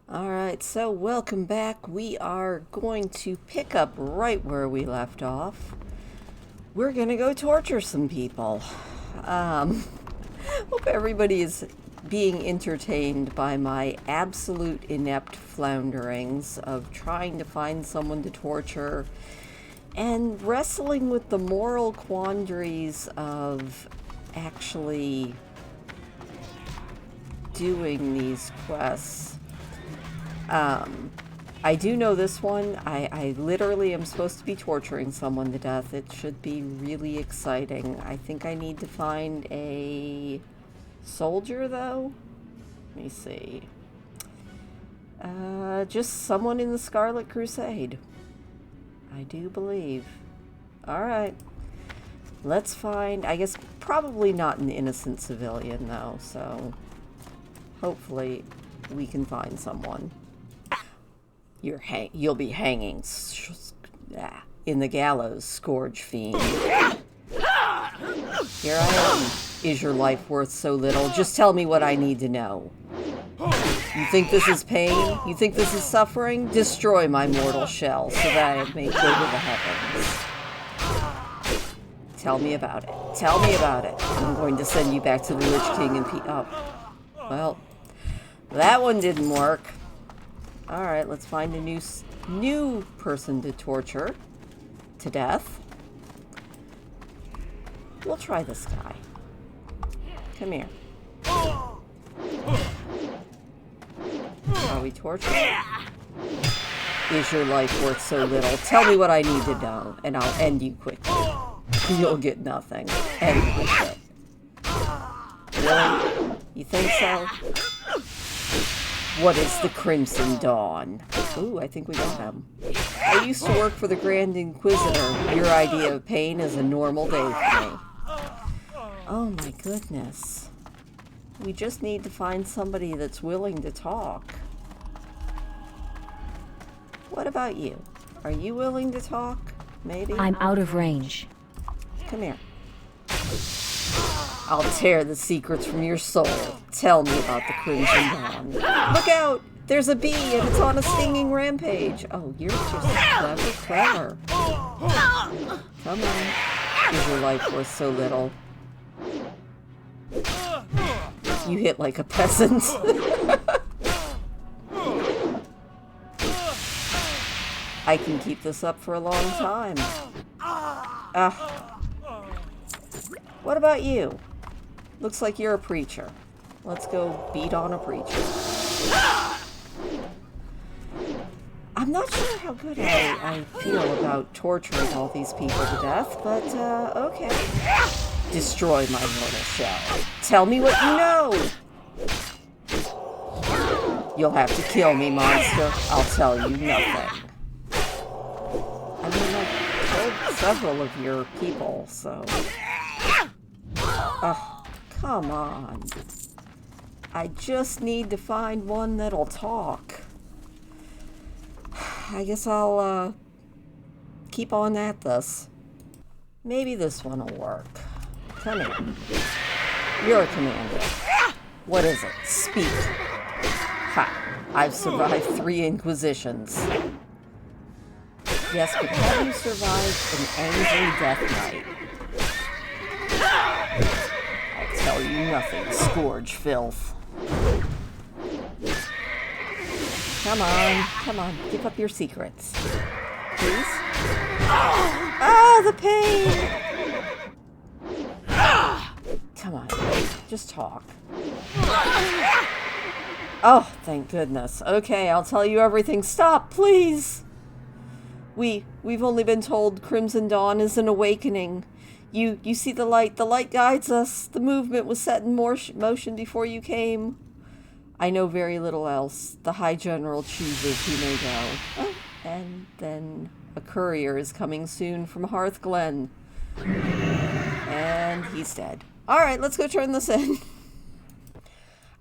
Alright, so welcome back. We are going to pick up right where we left off. We're gonna go torture some people. Hope everybody is being entertained by my absolute inept flounderings of trying to find someone to torture and wrestling with the moral quandaries of actually doing these quests. I do know this one. I literally am supposed to be torturing someone to death. It should be really exciting. I think I need to find a soldier, though. Let me see. Just someone in the Scarlet Crusade. I do believe. Alright. Let's find, I guess, probably not an innocent civilian, though, so hopefully we can find someone. You'll be hanging in the gallows, Scourge Fiend. Here I am. Is your life worth so little? Just tell me what I need to know. You think this is pain? You think this is suffering? Destroy my mortal shell so that I may go to the heavens. Tell me about it. Tell me about it. I'm going to send you back to the Lich King and oh. Well, that one didn't work. Alright, let's find a new person to torture to death. We'll try this guy. Come here. Are we torturing? Is your life worth so little? Tell me what I need to know, and I'll end you quickly. You'll get nothing. End with it. Really? You think so? What is the Crimson Dawn? Ooh, I think we got him. I used to work for the Grand Inquisitor. Your idea of pain is a normal day for me. Oh my goodness. We just need to find somebody that's willing to talk. What about you? Are you willing to talk? Maybe? I'm out of range. Come here. I'll tear the secrets from your soul. Tell me about the Crimson Dawn. Look out! There's a bee and it's on a stinging rampage. Oh, you're just clever. Come on. Is your life worth so little? You hit like a peasant. I can keep this up for a long time. What about you? Looks like you're a preacher. Let's go beat on a preacher. I'm not sure how good I feel about torturing all these people to death, but, okay. Destroy my mortal shell. Tell me what you know! You'll have to kill me, monster. I'll tell you nothing. I mean, I've killed several of your people, so... Oh, come on. I just need to find one that'll talk. I guess I'll, keep on at this. Maybe this one will work. Come here. You're a commander. What is it? Speak. Ha! I've survived 3 Inquisitions. Yes, but have you survived an angry death knight? I'll tell you nothing, Scourge filth. Come on, give up your secrets. Please? Ah, the pain! Come on, just talk. Oh, thank goodness. Okay, I'll tell you everything. Stop, please! We've only been told Crimson Dawn is an awakening. You see the light guides us. The movement was set in motion before you came. I know very little else. The High General chooses who may go. Oh, and then a courier is coming soon from Hearthglen. And he's dead. Alright, let's go turn this in.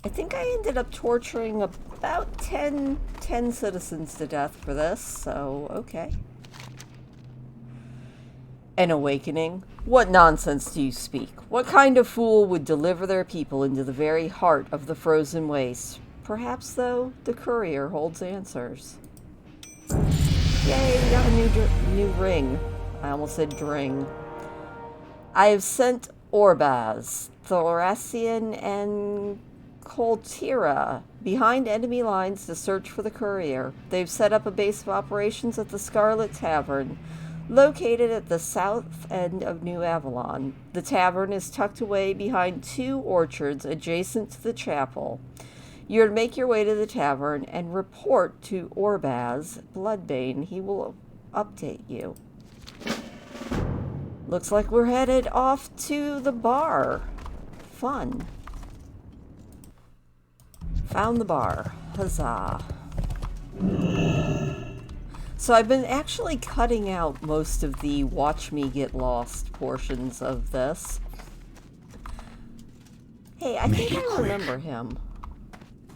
I think I ended up torturing about 10 citizens to death for this, so okay. An awakening? What nonsense do you speak? What kind of fool would deliver their people into the very heart of the frozen waste? Perhaps, though, the courier holds answers. Yay, we got a new ring. I almost said dring. I have sent Orbaz, Thracian, and Coltira behind enemy lines to search for the courier. They've set up a base of operations at the Scarlet Tavern, located at the south end of New Avalon. The tavern is tucked away behind 2 orchards adjacent to the chapel. You're to make your way to the tavern and report to Orbaz Bloodbane. He will update you. Looks like we're headed off to the bar. Fun. Found the bar. Huzzah. So I've been actually cutting out most of the watch me get lost portions of this. Hey, I think I remember him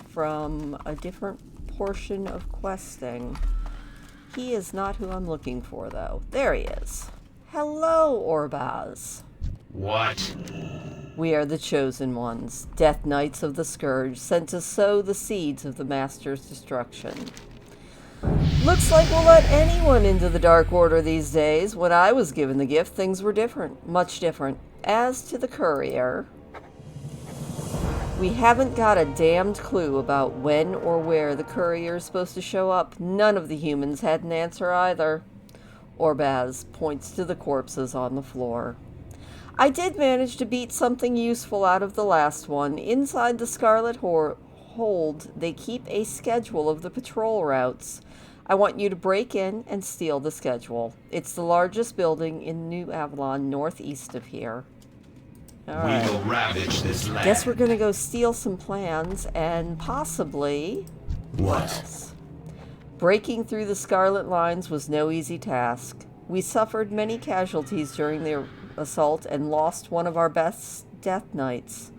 from a different portion of questing. He is not who I'm looking for, though. There he is. Hello, Orbaz. What? We are the Chosen Ones, Death Knights of the Scourge, sent to sow the seeds of the Master's destruction. Looks like we'll let anyone into the Dark Order these days. When I was given the gift, things were different. Much different. As to the courier, we haven't got a damned clue about when or where the courier is supposed to show up. None of the humans had an answer either. Orbaz points to the corpses on the floor. I did manage to beat something useful out of the last one. Inside the Scarlet Hold, they keep a schedule of the patrol routes. I want you to break in and steal the schedule. It's the largest building in New Avalon, northeast of here. All right. We will ravage this land. Guess we're gonna go steal some plans and possibly... What? else? Breaking through the Scarlet Lines was no easy task. We suffered many casualties during the assault and lost one of our best Death Knights,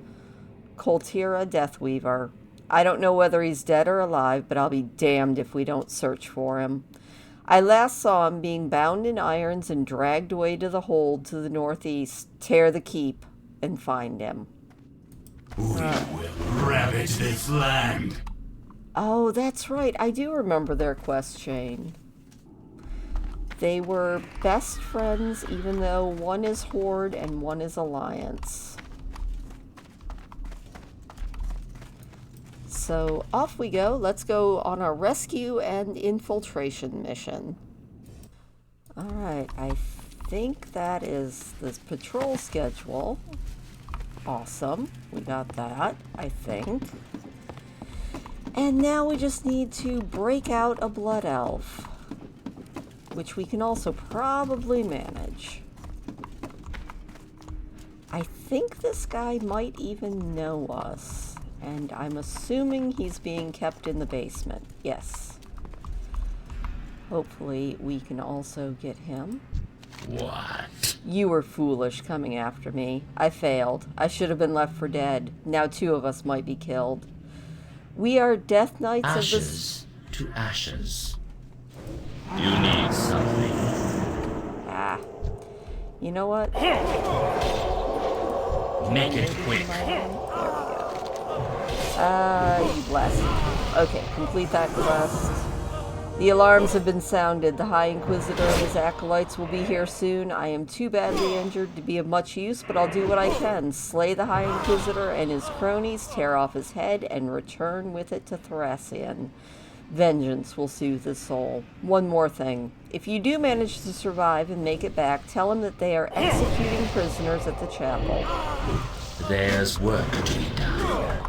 Coltira Deathweaver. I don't know whether he's dead or alive, but I'll be damned if we don't search for him. I last saw him being bound in irons and dragged away to the hold to the northeast. Tear the keep and find him. We will ravage this land. Oh, that's right. I do remember their quest chain. They were best friends, even though one is Horde and one is Alliance. So off we go. Let's go on our rescue and infiltration mission. Alright, I think that is this patrol schedule. Awesome. We got that, I think. And now we just need to break out a blood elf, which we can also probably manage. I think this guy might even know us, and I'm assuming he's being kept in the basement. Yes. Hopefully we can also get him. What? You were foolish coming after me. I failed. I should have been left for dead. Now 2 of us might be killed. We are Death Knights of the... Ashes to ashes. You need something. Ah. You know what? Make it quick. There we go. You blast. Okay, complete that quest. The alarms have been sounded. The High Inquisitor and his acolytes will be here soon. I am too badly injured to be of much use, but I'll do what I can. Slay the High Inquisitor and his cronies, tear off his head, and return with it to Thracian. Vengeance will soothe his soul. One more thing. If you do manage to survive and make it back, tell him that they are executing prisoners at the chapel. There's work to be done.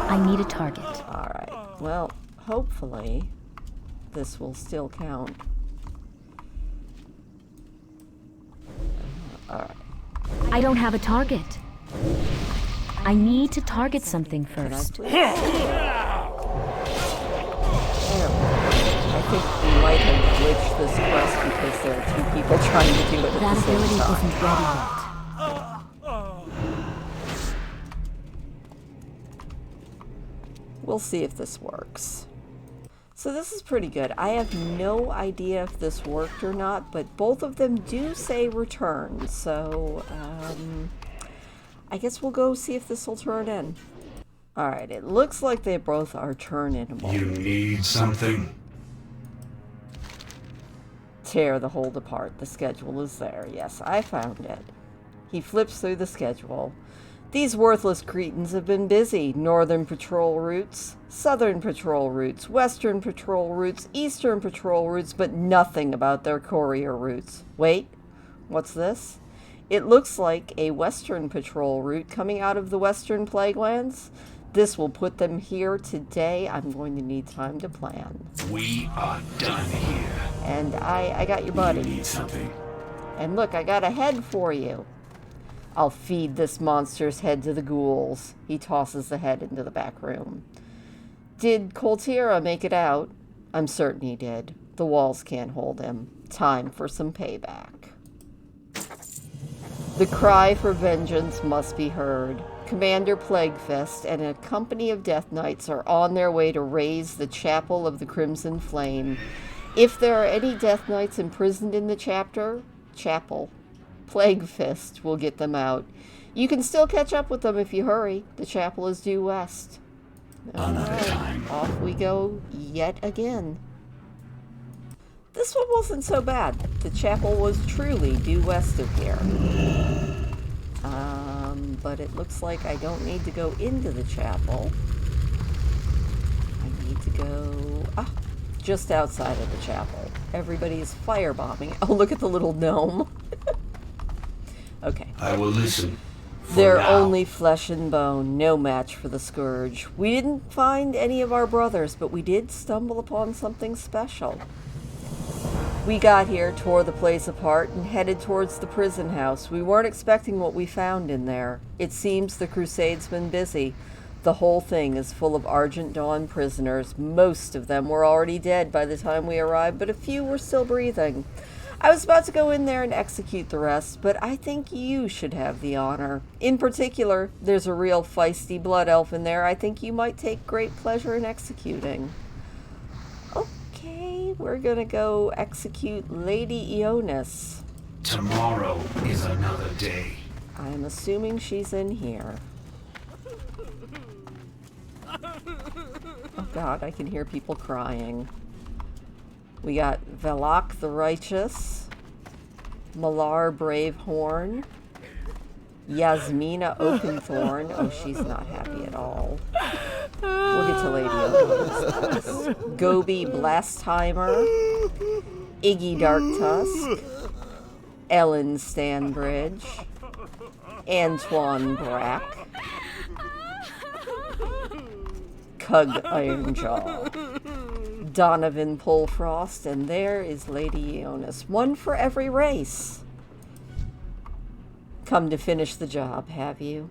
I need a target. Alright. Well, hopefully this will still count. Alright. I don't have a target. I need to target something Can I first. please? There we go. I think we might have glitched this quest because there are 2 people trying to do it at That the same ability time. isn't ready yet. We'll see if this works. So this is pretty good. I have no idea if this worked or not, but both of them do say return. So I guess we'll go see if this will turn in. Alright, it looks like they both are turn-inable. You need something? Tear the hold apart. The schedule is there. Yes, I found it. He flips through the schedule. These worthless cretins have been busy. Northern patrol routes, southern patrol routes, western patrol routes, eastern patrol routes, but nothing about their courier routes. Wait, what's this? It looks like a western patrol route coming out of the western plaguelands. This will put them here today. I'm going to need time to plan. We are done here. And I got your buddy. You need something? And look, I got a head for you. I'll feed this monster's head to the ghouls. He tosses the head into the back room. Did Coltira make it out? I'm certain he did. The walls can't hold him. Time for some payback. The cry for vengeance must be heard. Commander Plaguefist and a company of Death Knights are on their way to raise the Chapel of the Crimson Flame. If there are any Death Knights imprisoned in the chapel, Plaguefist will get them out. You can still catch up with them if you hurry. The chapel is due west. Another time. Off we go yet again. This one wasn't so bad. The chapel was truly due west of here. But it looks like I don't need to go into the chapel. I need to go just outside of the chapel. Everybody's firebombing. Oh, look at the little gnome. Okay. I will listen. They're only flesh and bone, no match for the Scourge. We didn't find any of our brothers, but we did stumble upon something special. We got here, tore the place apart, and headed towards the prison house. We weren't expecting what we found in there. It seems the Crusade's been busy. The whole thing is full of Argent Dawn prisoners. Most of them were already dead by the time we arrived, but a few were still breathing. I was about to go in there and execute the rest, but I think you should have the honor. In particular, there's a real feisty blood elf in there I think you might take great pleasure in executing. Okay, we're gonna go execute Lady Ionis. Tomorrow is another day. I'm assuming she's in here. Oh god, I can hear people crying. We got Velak the Righteous, Malar Bravehorn, Yasmina Oakenthorn. Oh, she's not happy at all. We'll get to Lady Oakenthorn. Gobi Blastheimer, Iggy Darktusk, Ellen Stanbridge, Antoine Brack, Cug Ironjaw, Donovan Polfrost, and there is Lady Ionis. One for every race. Come to finish the job, have you?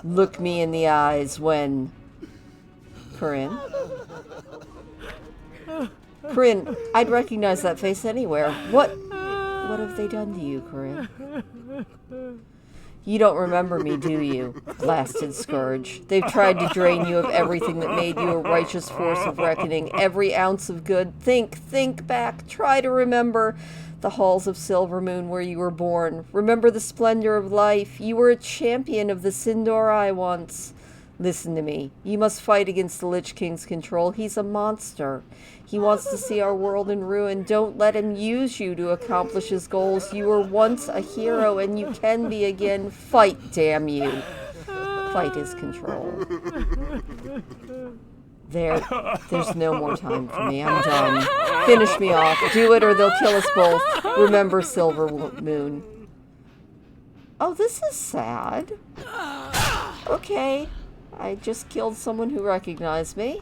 Look me in the eyes when... Correnne? Correnne, I'd recognize that face anywhere. What have they done to you, Correnne? You don't remember me, do you? Blasted Scourge. They've tried to drain you of everything that made you a righteous force of reckoning. Every ounce of good. Think back. Try to remember the halls of Silvermoon where you were born. Remember the splendor of life. You were a champion of the Sindorai once. Listen to me. You must fight against the Lich King's control. He's a monster. He wants to see our world in ruin. Don't let him use you to accomplish his goals. You were once a hero and you can be again. Fight, damn you. Fight his control. There's no more time for me. I'm done. Finish me off. Do it or they'll kill us both. Remember Silvermoon. Oh, this is sad. Okay. I just killed someone who recognized me.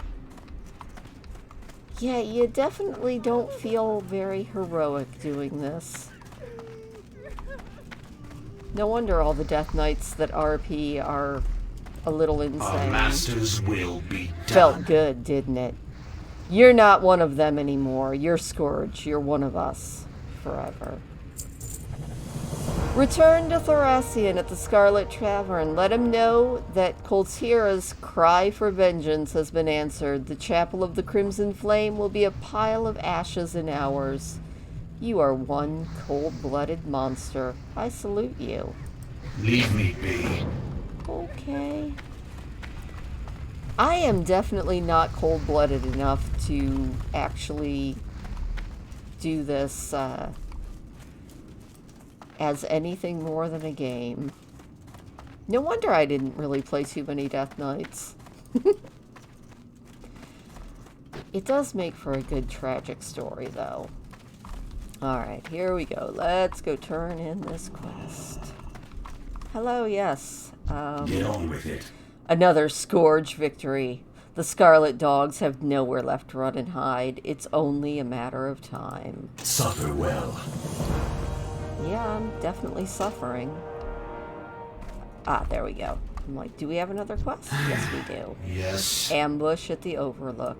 Yeah, you definitely don't feel very heroic doing this. No wonder all the Death Knights that RP are a little insane. Our masters will be done. Felt good, didn't it? You're not one of them anymore. You're Scourge. You're one of us. Forever. Return to Thracian at the Scarlet Tavern. Let him know that Coltira's cry for vengeance has been answered. The Chapel of the Crimson Flame will be a pile of ashes in hours. You are one cold-blooded monster. I salute you. Leave me be. Okay. I am definitely not cold-blooded enough to actually do this as anything more than a game. No wonder I didn't really play too many Death Knights. It does make for a good tragic story, though. Alright, here we go. Let's go turn in this quest. Hello, yes. Get on with it. Another Scourge victory. The Scarlet Dogs have nowhere left to run and hide. It's only a matter of time. Suffer well. Yeah, I'm definitely suffering. Ah, there we go. I'm like, do we have another quest? Yes, we do. Yes. Ambush at the Overlook.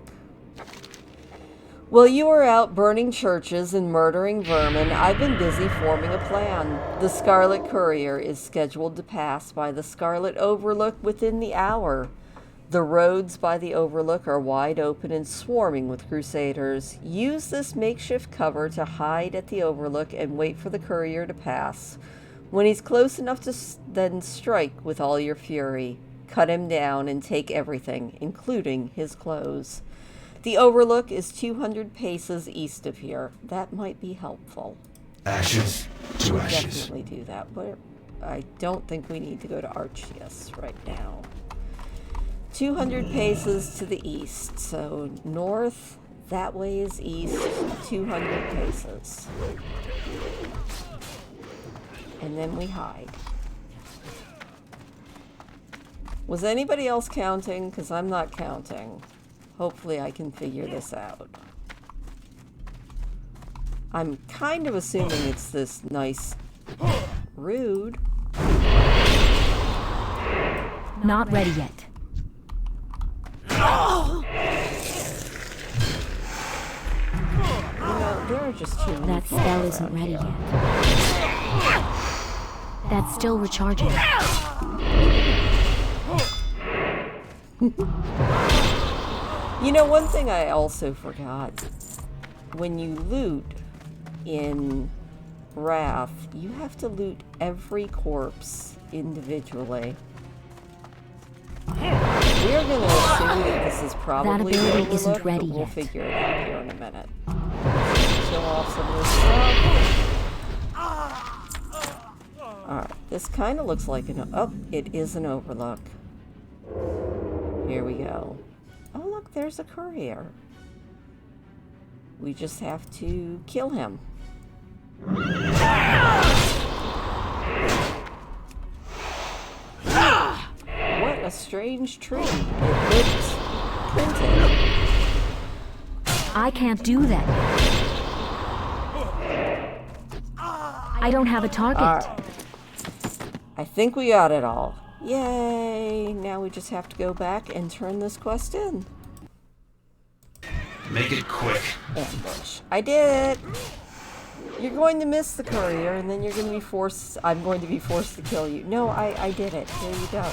While you were out burning churches and murdering vermin, I've been busy forming a plan. The Scarlet Courier is scheduled to pass by the Scarlet Overlook within the hour. The roads by the Overlook are wide open and swarming with Crusaders. Use this makeshift cover to hide at the Overlook and wait for the courier to pass. When he's close enough to then strike with all your fury. Cut him down and take everything, including his clothes. The Overlook is 200 paces east of here. That might be helpful. Ashes to ashes. Definitely do that, but I don't think we need to go to Archius right now. 200 paces to the east, so north, that way is east, 200 paces. And then we hide. Was anybody else counting? Because I'm not counting. Hopefully I can figure this out. I'm kind of assuming it's this nice... Rude. Not ready yet. You know, there are just too many That people spell isn't around ready here. yet. That's still recharging. You know, one thing I also forgot. When you loot in Wrath, you have to loot every corpse individually. We are going to assume that this is probably That ability the isn't Overlook, ready but we'll yet. figure it out here in a minute. Kill off some of this stuff. Alright, this kind of looks like an... Oh, it is an Overlook. Here we go. Oh, look, there's a courier. We just have to kill him. What a strange tree. It looks printed. I can't do that yet. I don't have a target. Alright. I think we got it all. Yay! Now we just have to go back and turn this quest in. Make it quick. Ambush. I did it! You're going to miss the courier, and then you're going to be forced... I'm going to be forced to kill you. No, I did it. Here you go.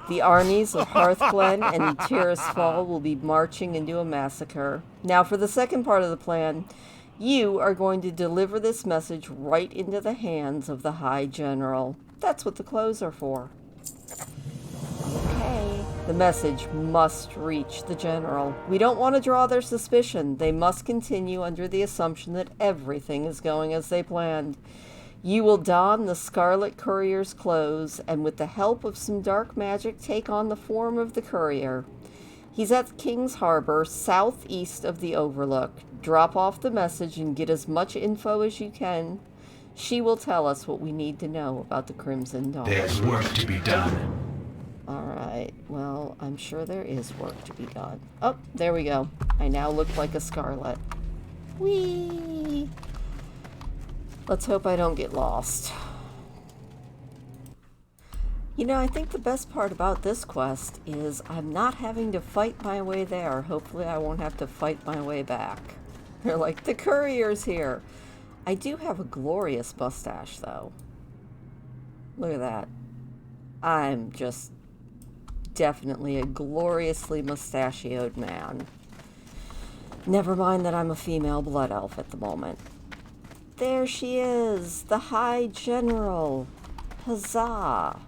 The armies of Hearthglen and Tirisfal will be marching into a massacre. Now, for the second part of the plan, you are going to deliver this message right into the hands of the High General. That's what the clothes are for. Okay. The message must reach the General. We don't want to draw their suspicion. They must continue under the assumption that everything is going as they planned. You will don the Scarlet Courier's clothes, and with the help of some dark magic, take on the form of the courier. He's at King's Harbor, southeast of the Overlook. Drop off the message and get as much info as you can. She will tell us what we need to know about the Crimson Dawn. There's work to be done. Alright, well, I'm sure there is work to be done. Oh, there we go. I now look like a Scarlet. Whee! Let's hope I don't get lost. You know, I think the best part about this quest is I'm not having to fight my way there. Hopefully I won't have to fight my way back. They're like, the courier's here. I do have a glorious mustache, though. Look at that. I'm just definitely a gloriously mustachioed man. Never mind that I'm a female blood elf at the moment. There she is, the High General. Huzzah!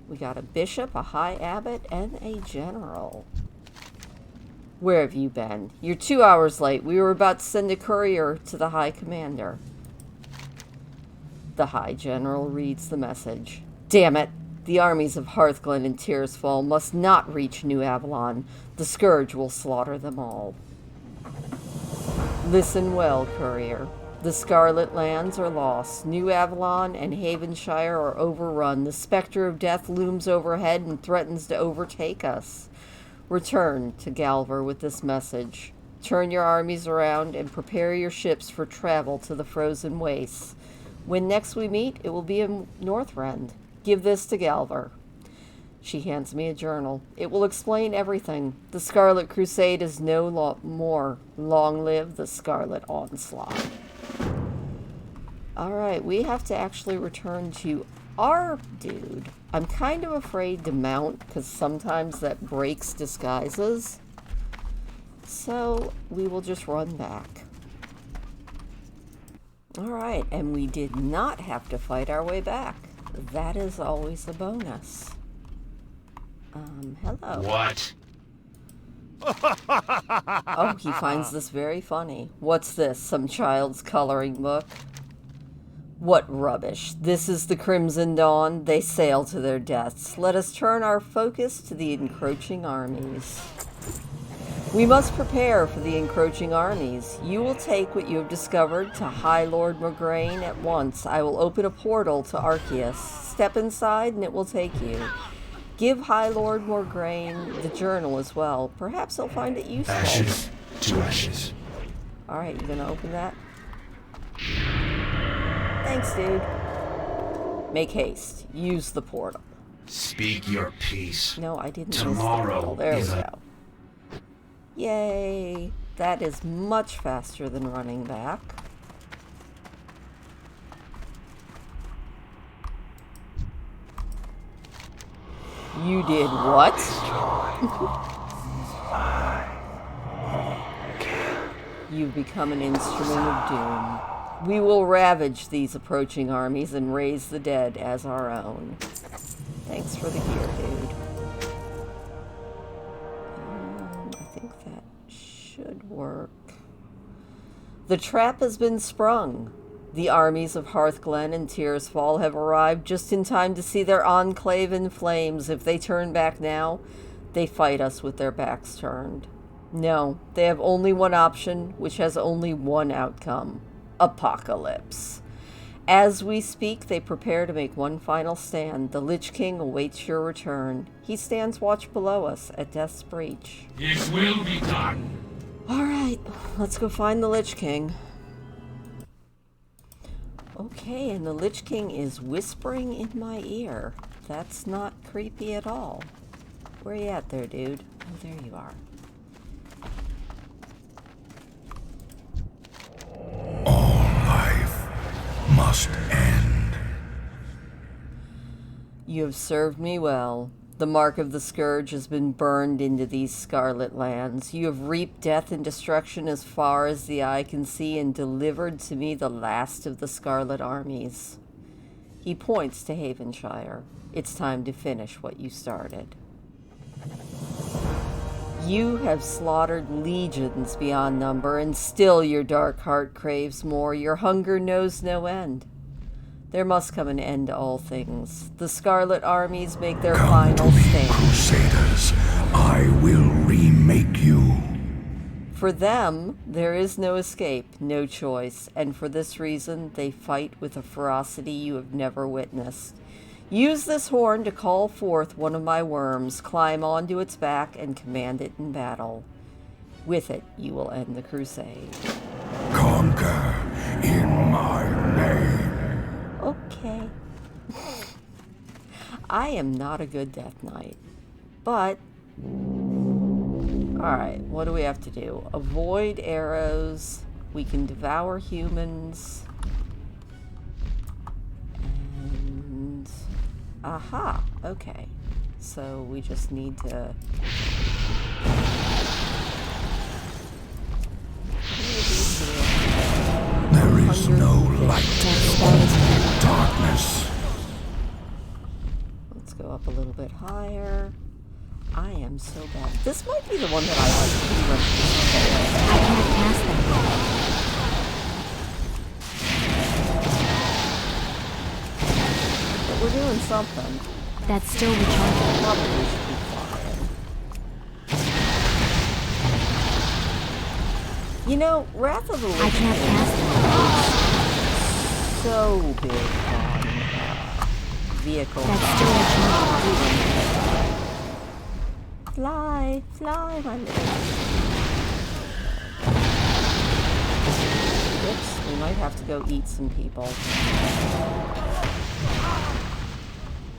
We got a bishop, a high abbot, and a general. Where have you been? You're 2 hours late. We were about to send a courier to the High Commander. The High General reads the message. Damn it! The armies of Hearthglen and Tearsfall must not reach New Avalon. The Scourge will slaughter them all. Listen well, courier. The Scarlet Lands are lost. New Avalon and Havenshire are overrun. The specter of death looms overhead and threatens to overtake us. Return to Galver with this message. Turn your armies around and prepare your ships for travel to the frozen wastes. When next we meet, it will be in Northrend. Give this to Galver. She hands me a journal. It will explain everything. The Scarlet Crusade is no more. Long live the Scarlet Onslaught. Alright, we have to actually return to our dude. I'm kind of afraid to mount because sometimes that breaks disguises. So we will just run back. Alright, and we did not have to fight our way back. That is always a bonus. Hello. What? Oh, he finds this very funny. What's this? Some child's coloring book? What rubbish. This is the Crimson Dawn. They sail to their deaths. Let us turn our focus to the encroaching armies. We must prepare for the encroaching armies. You will take what you have discovered to High Lord Morgraine at once. I will open a portal to Arceus. Step inside and it will take you. Give High Lord Morgraine the journal as well. Perhaps he'll find it useful. Ashes to ashes. Alright, you gonna open that? Thanks, dude. Make haste. Use the portal. Speak your peace. No, I didn't use the Tomorrow portal. There we is go. Yay! That is much faster than running back. You did what? You've become an instrument of doom. We will ravage these approaching armies and raise the dead as our own. Thanks for the gear, dude. I think that should work. The trap has been sprung. The armies of Hearthglen and Tearsfall have arrived just in time to see their enclave in flames. If they turn back now, they fight us with their backs turned. No, they have only one option, which has only one outcome. Apocalypse. As we speak, they prepare to make one final stand. The Lich King awaits your return. He stands watch below us at Death's Breach. It will be done. Alright, let's go find the Lich King. Okay, and the Lich King is whispering in my ear. That's not creepy at all. Where you at there, dude? Oh, there you are. All life must end. You have served me well. The mark of the Scourge has been burned into these Scarlet Lands. You have reaped death and destruction as far as the eye can see and delivered to me the last of the Scarlet armies. He points to Havenshire. It's time to finish what you started. You have slaughtered legions beyond number, and still your dark heart craves more. Your hunger knows no end. There must come an end to all things. The Scarlet armies make their Come final to me, stand. Crusaders. I will remake you. For them, there is no escape, no choice, and for this reason, they fight with a ferocity you have never witnessed. Use this horn to call forth one of my worms, climb onto its back, and command it in battle. With it, you will end the crusade. Conquer in my name. Okay. I am not a good Death Knight, but... Alright, what do we have to do? Avoid arrows. We can devour humans. And... Aha! Okay. So we just need to... There's no light, only darkness. Let's go up a little bit higher. I am so bad. This might be the one that I like pretty much. I can't pass that But we're doing something. That's still recharging. Probably should be flying. You know, Wrath of the Lich I can't pass that. so big on vehicles. That's still recharging. Fly, fly, my little. Oops, we might have to go eat some people.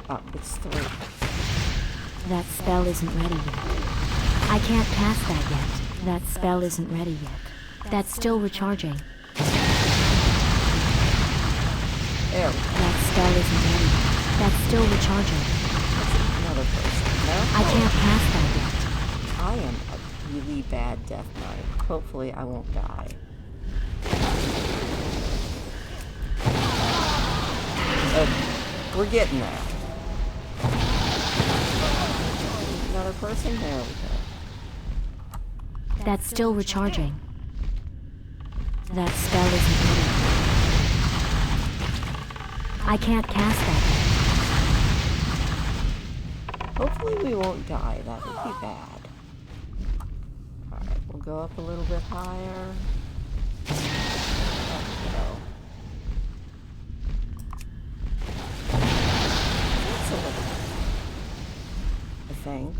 Oh, it's 3. That spell isn't ready yet. I can't pass that yet. That spell isn't ready yet. That's still recharging. There we go. That spell isn't ready yet. That's still recharging. Another person. No? I can't pass that yet. I am a really bad Death Knight. Hopefully I won't die. Okay, we're getting there. Another person? There we go. That's still recharging. That spell isn't ready yet. I can't cast that yet. Hopefully we won't die. That would be bad. Alright, we'll go up a little bit higher. There we go. That's a little bit, I think.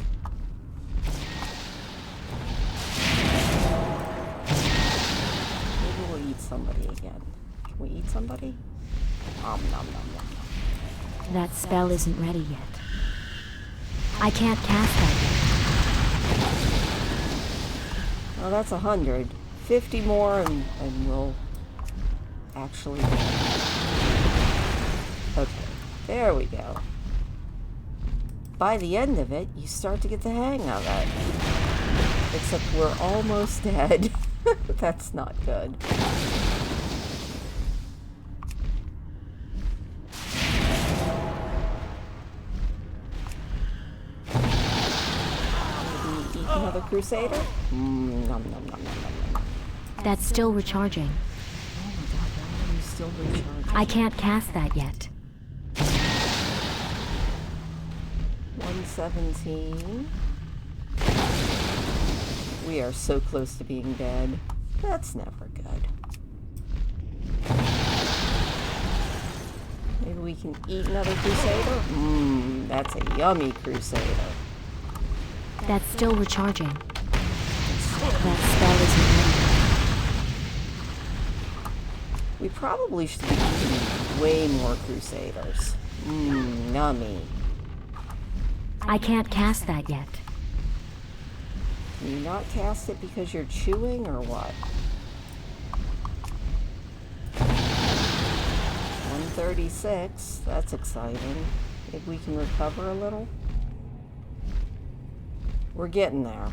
Maybe we'll eat somebody again. Can we eat somebody? Nom nom nom nom. That spell isn't ready yet. I can't cast that yet. Oh, that's 100. 50 more and we'll actually win. Okay, there we go. By the end of it, you start to get the hang of it. Except we're almost dead. That's not good. Another Crusader? Nom, nom, nom, nom, nom, nom. That's still recharging. Oh my god, why are you still recharging? I can't cast that yet. 117. We are so close to being dead. That's never good. Maybe we can eat another Crusader? That's a yummy Crusader. That's still recharging. That spell isn't ready. We probably should be eating way more Crusaders. Yummy. I can't cast that yet. Can you not cast it because you're chewing or what? 136. That's exciting. Maybe we can recover a little. We're getting there.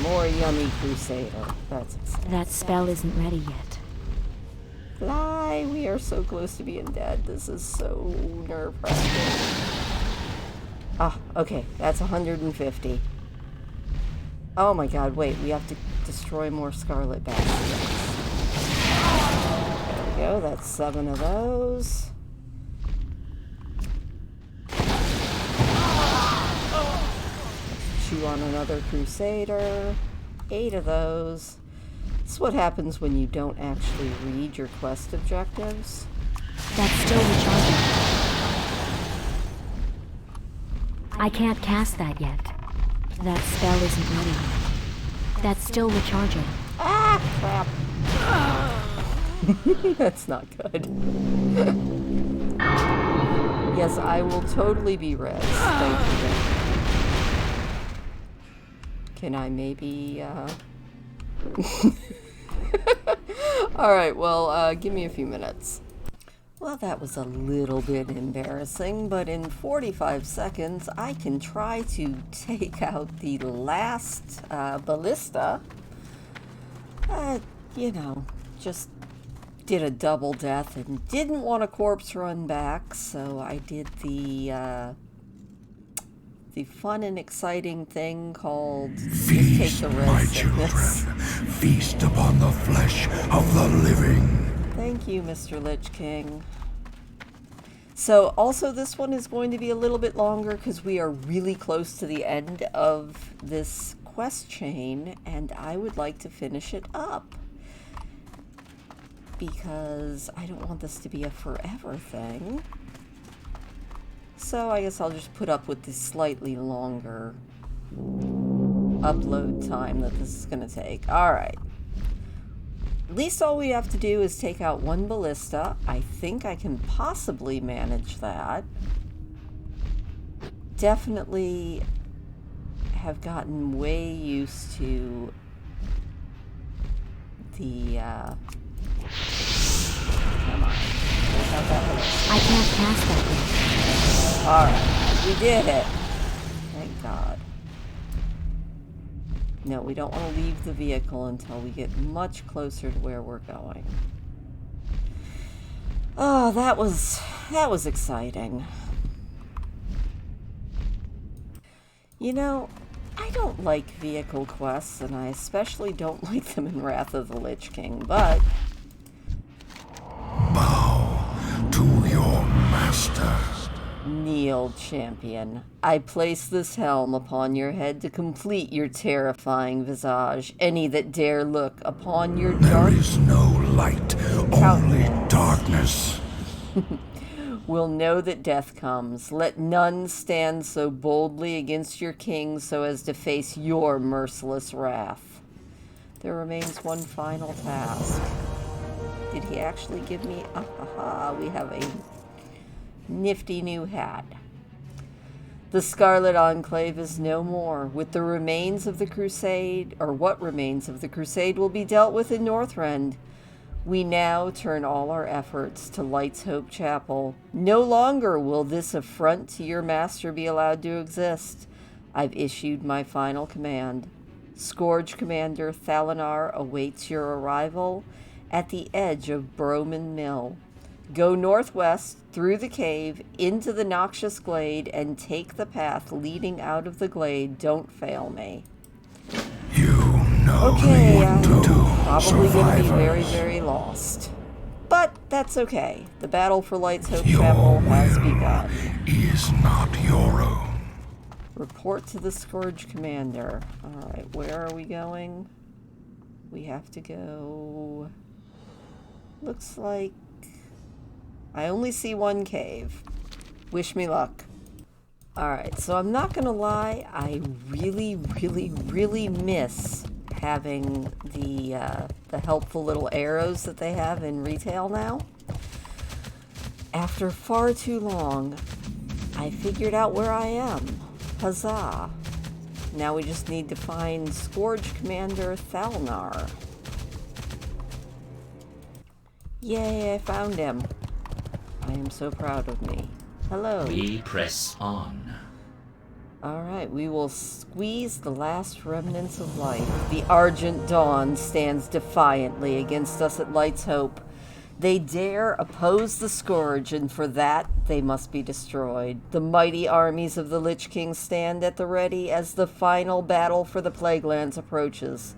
More yummy Crusader. That's exciting. That spell isn't ready yet. Fly! We are so close to being dead. This is so nerve-wracking. Ah, okay. That's 150. Oh my god, wait. We have to destroy more Scarlet Bastions. There we go. That's 7 of those. Chew on another Crusader. 8 of those. This is what happens when you don't actually read your quest objectives. That's still recharging. I can't cast that yet. That spell isn't ready yet. That's still recharging. Ah, crap. That's not good. Yes, I will totally be res. Thank you. Can I maybe, Alright, well, give me a few minutes. Well, that was a little bit embarrassing, but in 45 seconds, I can try to take out the last ballista. You know, just did a double death and didn't want a corpse run back, so I did the fun and exciting thing called Feast, just take the my red sickness. children. Feast upon the flesh of the living. Thank you, Mr. Lich King. So, also this one is going to be a little bit longer because we are really close to the end of this quest chain, and I would like to finish it up. Because I don't want this to be a forever thing. So I guess I'll just put up with this slightly longer upload time that this is going to take. Alright. At least all we have to do is take out one ballista. I think I can possibly manage that. Definitely have gotten way used to the, come on. I can't pass that yet. Alright, we did it. Thank God. No, we don't want to leave the vehicle until we get much closer to where we're going. Oh, that was exciting. You know, I don't like vehicle quests, and I especially don't like them in Wrath of the Lich King, but Bow to your master. kneel, champion. I place this helm upon your head to complete your terrifying visage. Any that dare look upon your There dark is no light, only darkness. will know that death comes. Let none stand so boldly against your king so as to face your merciless wrath. There remains one final task. Did he actually give me? We have a nifty new hat. The Scarlet Enclave is no more. With the remains of the crusade, or what remains of the crusade, will be dealt with in Northrend. We now turn all our efforts to Light's Hope Chapel. No longer will this affront to your master be allowed to exist. I've issued my final command. Scourge Commander Thalinar awaits your arrival at the edge of Broman Mill. Go northwest through the cave into the noxious glade and take the path leading out of the glade. Don't fail me. You know Okay, what to do, probably going to be survivors. very lost. But that's okay. The battle for Light's Hope Your Chapel has will begun. is not your own. Report to the Scourge Commander. Alright, where are we going? We have to go... Looks like... I only see one cave. Wish me luck. Alright, so I'm not gonna lie, I really miss having the helpful little arrows that they have in retail now. After far too long, I figured out where I am. Huzzah! Now we just need to find Scourge Commander Thalinar. Yay, I found him. I am so proud of me. Hello. We press on. Alright, we will squeeze the last remnants of life. The Argent Dawn stands defiantly against us at Light's Hope. They dare oppose the Scourge, and for that they must be destroyed. The mighty armies of the Lich King stand at the ready as the final battle for the Plaguelands approaches.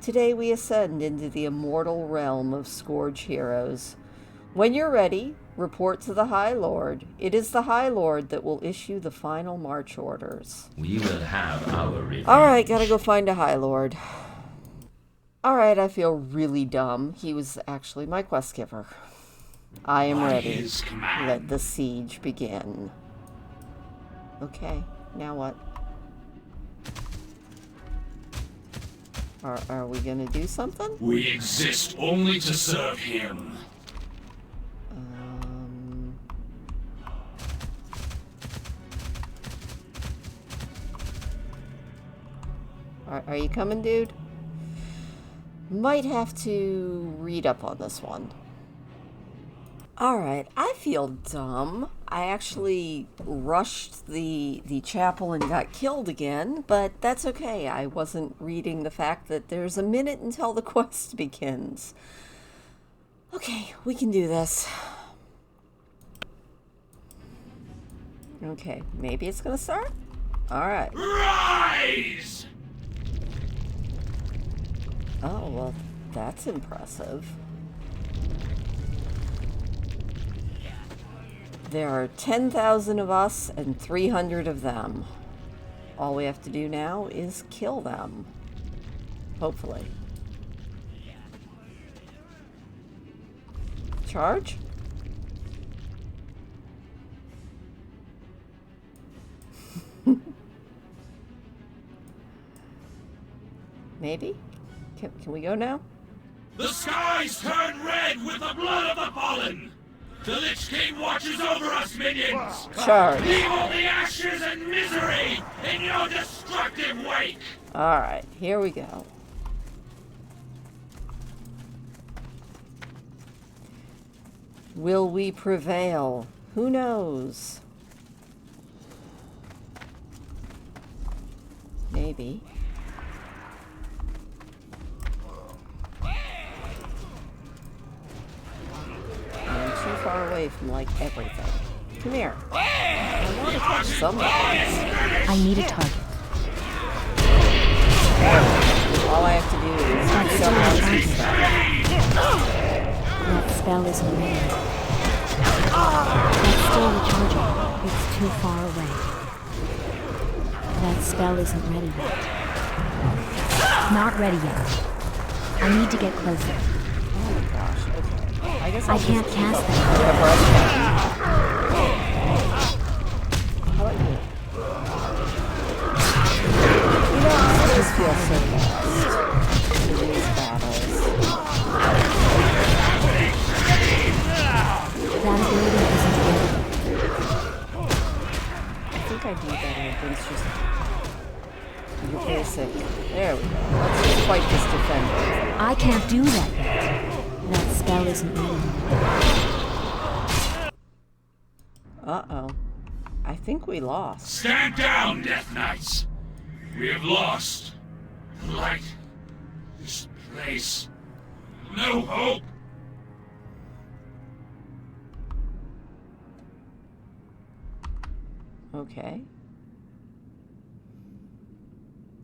Today we ascend into the immortal realm of Scourge heroes. When you're ready, report to the High Lord. It is the High Lord that will issue the final march orders. We will have our revenge. Alright, gotta go find a High Lord. Alright, I feel really dumb. He was actually my quest giver. I am ready. His command. Let the siege begin. Okay, now what? Are we gonna do something? We exist only to serve him. Are you coming, dude? Might have to read up on this one. Alright, I feel dumb. I actually rushed the chapel and got killed again, but that's okay. I wasn't reading the fact that there's a minute until the quest begins. Okay, we can do this. Okay, maybe it's gonna start? Alright. Rise! Oh, well, that's impressive. There are 10,000 of us and 300 of them. All we have to do now is kill them. Hopefully. Charge? Maybe? Can we go now? The skies turn red with the blood of the fallen! The Lich King watches over us, minions! Charge. Leave all the ashes and misery in your destructive wake! Alright, here we go. Will we prevail? Who knows? Maybe. I'm too far away from, like, everything. Come here. I want to touch something. I need a target. All I have to do is beat up on some stuff. That spell isn't ready. That's still recharging. It's too far away. That spell isn't ready yet. Not ready yet. I need to get closer. Oh my gosh, okay. I guess I I'll can't just cast keep that. whatever I can. How about you? You know, I just feel so lost in these battles. That ability isn't ready. I think I do better against just your basic. There we go. Let's just fight this defender. I can't do that yet. That spell isn't ready. Uh-oh. I think we lost. Stand down, Death Knights! We have lost. Light. This place. No hope. Okay.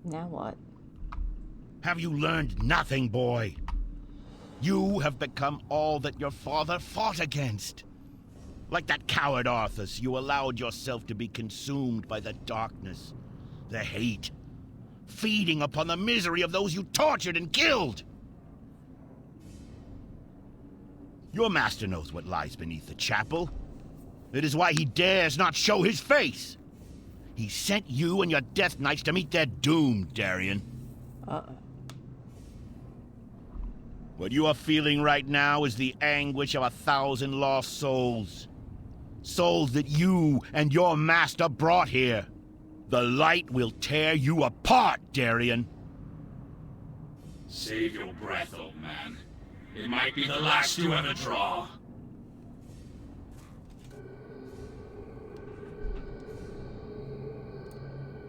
Now what? Have you learned nothing, boy? You have become all that your father fought against. Like that coward Arthas, you allowed yourself to be consumed by the darkness, the hate, feeding upon the misery of those you tortured and killed. Your master knows what lies beneath the chapel. It is why he dares not show his face. He sent you and your Death Knights to meet their doom, Darien. Uh-oh. What you are feeling right now is the anguish of 1,000 lost souls. Souls that you and your master brought here. The light will tear you apart, Darien. Save your breath, old man. It might be the last you ever draw.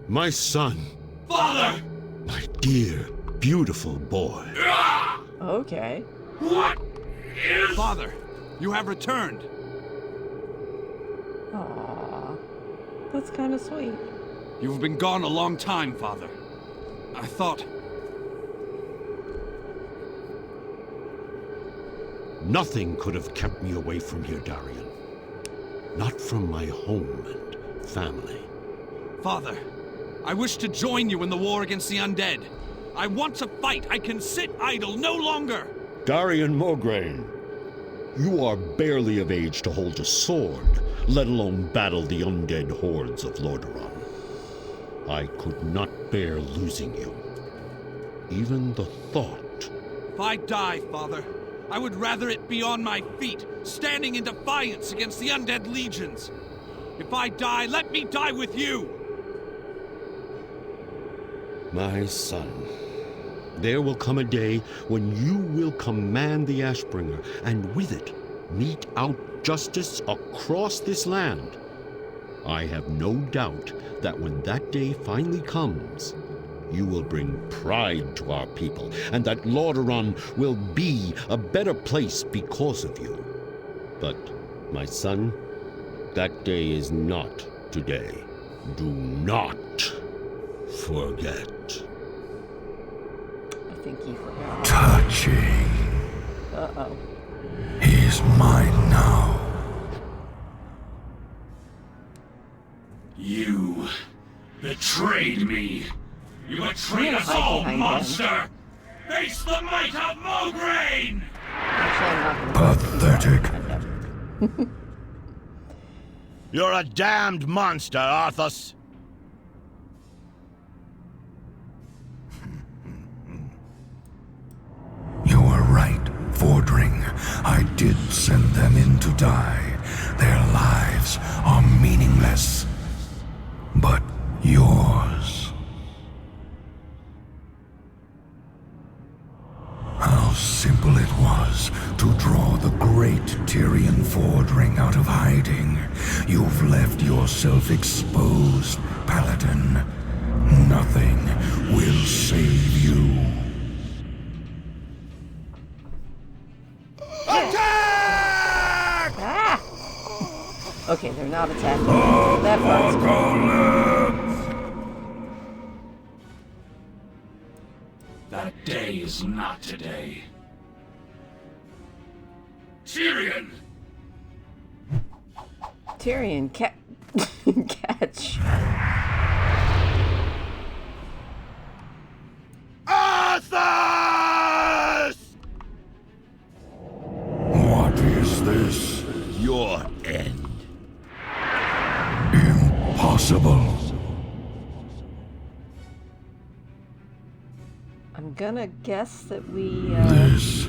My son, Father! my dear, beautiful boy. Ah! Okay. What is... Father, you have returned. Aww. That's kind of sweet. You've been gone a long time, Father. I thought... Nothing could have kept me away from here, Darien. Not from my home and family. Father, I wish to join you in the war against the undead. I want to fight. I can sit idle no longer. Darien Morgraine, you are barely of age to hold a sword, let alone battle the undead hordes of Lordaeron. I could not bear losing you. Even the thought. If I die, Father, I would rather it be on my feet, standing in defiance against the undead legions. If I die, let me die with you. My son, there will come a day when you will command the Ashbringer, and with it, mete out justice across this land. I have no doubt that when that day finally comes, you will bring pride to our people, and that Lordaeron will be a better place because of you. But, my son, that day is not today. Do not forget. I think he forgot. Touching. Uh-oh. He's mine now. You betrayed me. You betrayed us hide all, behind him. monster! Face the might of Mograine! Actually, I'm not gonna Pathetic. You're a damned monster, Arthas. You were right, Fordring. I did send them in to die. Their lives are meaningless. But yours... How simple it was to draw the great Tyrion Fordring out of hiding. You've left yourself exposed, Paladin. Nothing will save you. Attack! Ah! Okay, they're not attacking. That part's That day is not today. Tyrion! Tyrion, catch. Arthas! What is this? Your end. Impossible. I'm gonna guess that we This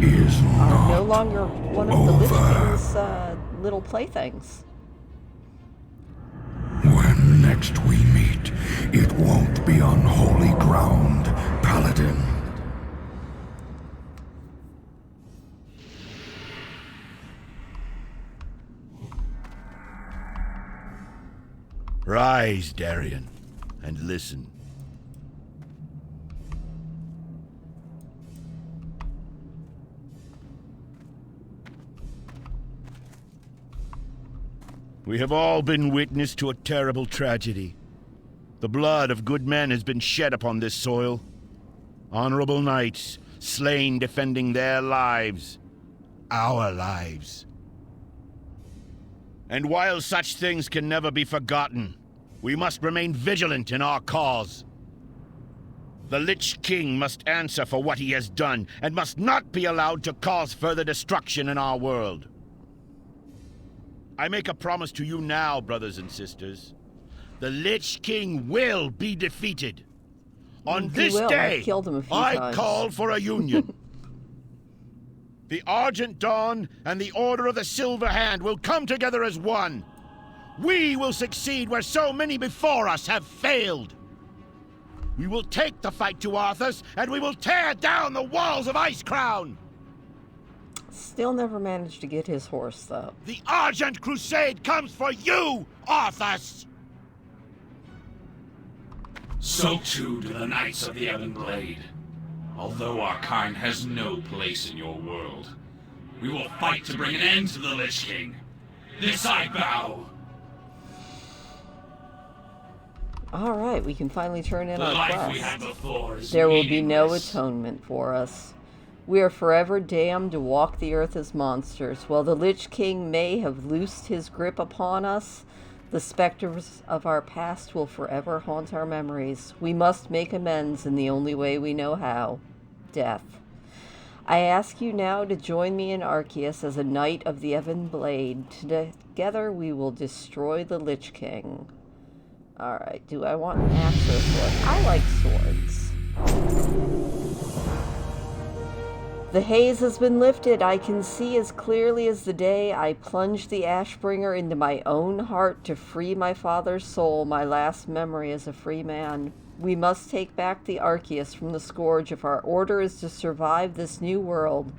is are no not longer one of the Lich over. King's little playthings. When next we meet, it won't be on holy ground, Paladin. Rise, Darian, and listen. We have all been witness to a terrible tragedy. The blood of good men has been shed upon this soil. Honorable knights, slain defending their lives. Our lives. And while such things can never be forgotten, we must remain vigilant in our cause. The Lich King must answer for what he has done, and must not be allowed to cause further destruction in our world. I make a promise to you now, brothers and sisters. The Lich King will be defeated. On He this will. day, I've killed him a few I times. call for a union. The Argent Dawn and the Order of the Silver Hand will come together as one. We will succeed where so many before us have failed. We will take the fight to Arthas, and we will tear down the walls of Icecrown. Still never managed to get his horse, though. The Argent Crusade comes for you, Arthas! So too do the Knights of the Ebon Blade. Although our kind has no place in your world, we will fight to bring an end to the Lich King. This I vow. Alright, we can finally turn in The our life we had quest. before is There will be no meaningless. atonement for us. We are forever damned to walk the earth as monsters. While the Lich King may have loosed his grip upon us, the specters of our past will forever haunt our memories. We must make amends in the only way we know how. Death. I ask you now to join me in Arceus as a Knight of the Ebon Blade. Together we will destroy the Lich King. Alright, do I want an axe or a sword? I like swords. The haze has been lifted. I can see as clearly as the day. I plunged the Ashbringer into my own heart to free my father's soul, my last memory as a free man. We must take back the Arceus from the Scourge if our order is to survive this new world.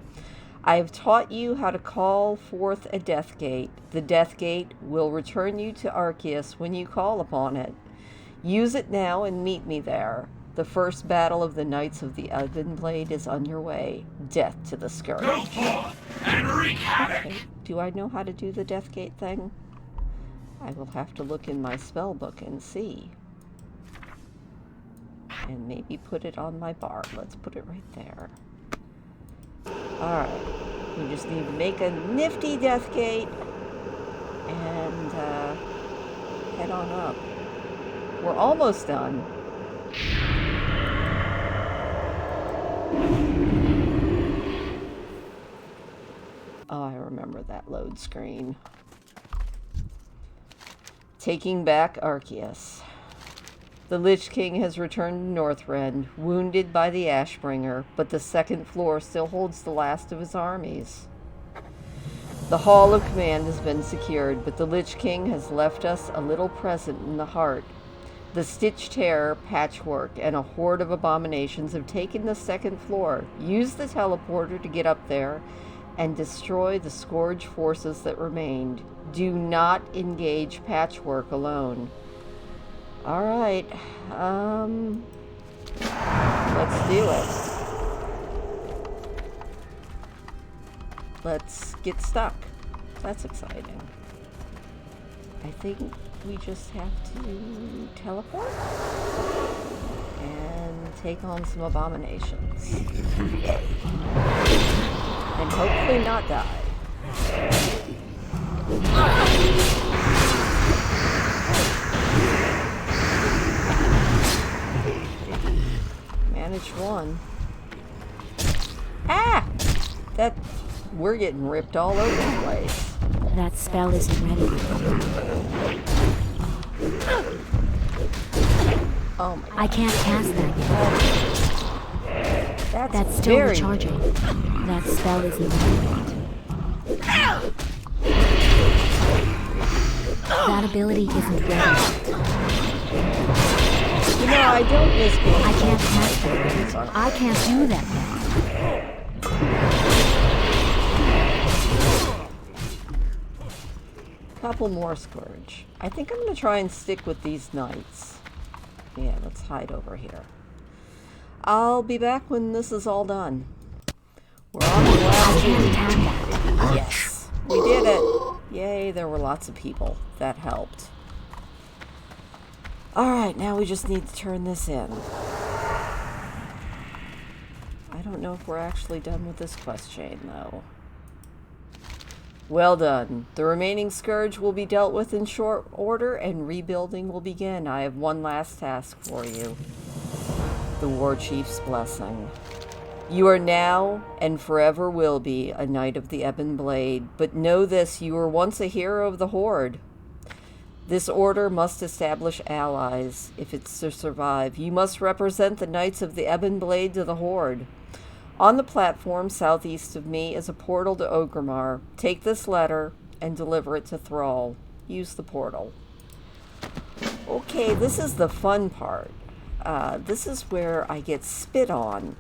I have taught you how to call forth a death gate. The death gate will return you to Arceus when you call upon it. Use it now and meet me there. The first battle of the Knights of the Ebonblade is underway. Death to the Scourge. Go forth and wreak havoc! Okay. Do I know how to do the death gate thing? I will have to look in my spell book and see. And maybe put it on my bar. Let's put it right there. Alright. We just need to make a nifty death gate. And head on up. We're almost done. Oh, I remember that load screen. Taking back Arceus. The Lich King has returned to Northrend, wounded by the Ashbringer, but the second floor still holds the last of his armies. The Hall of Command has been secured, but the Lich King has left us a little present in the heart. The Stitch Terror, Patchwork, and a horde of abominations have taken the second floor. Use the teleporter to get up there and destroy the Scourge forces that remained. Do not engage Patchwork alone. Alright, let's do it. Let's get stuck. That's exciting. I think we just have to teleport and take on some abominations. And hopefully not die. Managed one. Ah! We're getting ripped all over the place. That spell isn't ready. Oh my God. I can't cast that yet. That's still recharging. That spell isn't ready yet. That ability isn't ready yet. You know, I don't miss being I can't cast that yet. I can't do that yet. Couple more Scourge. I think I'm going to try and stick with these knights. Yeah, let's hide over here. I'll be back when this is all done. We're on the last one. Yes, we did it. Yay, there were lots of people. That helped. Alright, now we just need to turn this in. I don't know if we're actually done with this quest chain, though. Well done. The remaining Scourge will be dealt with in short order, and rebuilding will begin. I have one last task for you. The War Chief's Blessing. You are now, and forever will be, a Knight of the Ebon Blade, but know this, you were once a hero of the Horde. This order must establish allies, if it's to survive. You must represent the Knights of the Ebon Blade to the Horde. On the platform southeast of me is a portal to Orgrimmar. Take this letter and deliver it to Thrall. Use the portal. Okay, this is the fun part. This is where I get spit on.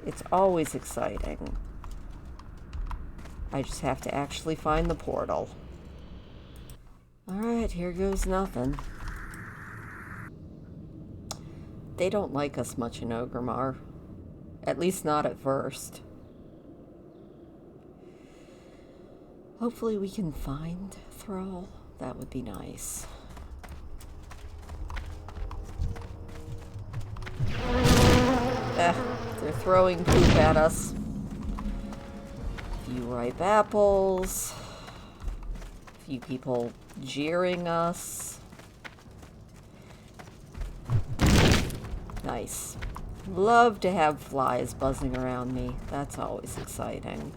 It's always exciting. I just have to actually find the portal. Alright, here goes nothing. They don't like us much in Orgrimmar. At least not at first. Hopefully we can find Thrall. That would be nice. They're throwing poop at us. A few ripe apples. A few people jeering us. Nice. Love to have flies buzzing around me. That's always exciting.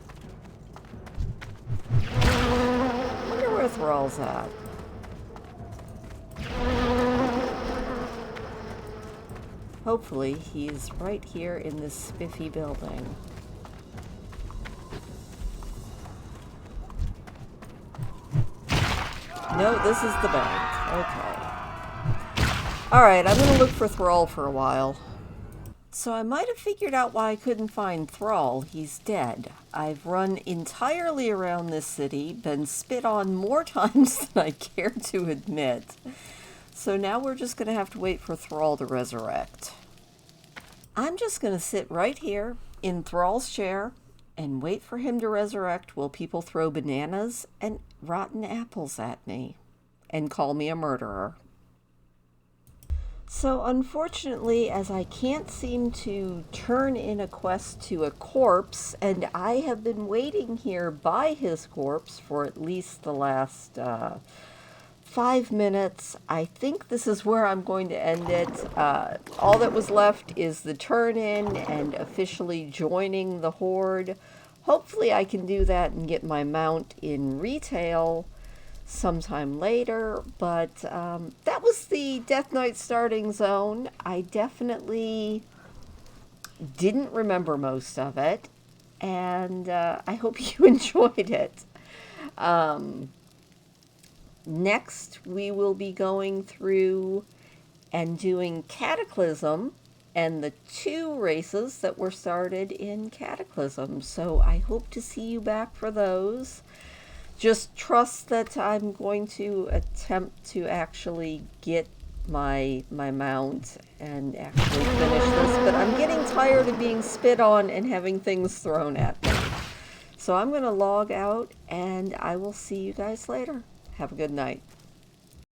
Wonder where Thrall's at. Hopefully, he's right here in this spiffy building. No, this is the bank. Okay. Alright, I'm gonna look for Thrall for a while. So I might have figured out why I couldn't find Thrall. He's dead. I've run entirely around this city, been spit on more times than I care to admit. So now we're just going to have to wait for Thrall to resurrect. I'm just going to sit right here in Thrall's chair and wait for him to resurrect while people throw bananas and rotten apples at me and call me a murderer. So unfortunately, as I can't seem to turn in a quest to a corpse, and I have been waiting here by his corpse for at least the last 5 minutes, I think this is where I'm going to end it. All that was left is the turn in and officially joining the Horde. Hopefully I can do that and get my mount in retail sometime later, but that was the Death Knight starting zone. I definitely didn't remember most of it, and I hope you enjoyed it. Next, we will be going through and doing Cataclysm and the 2 races that were started in Cataclysm, so I hope to see you back for those. Just trust that I'm going to attempt to actually get my mount and actually finish this, but I'm getting tired of being spit on and having things thrown at me. So I'm going to log out, and I will see you guys later. Have a good night.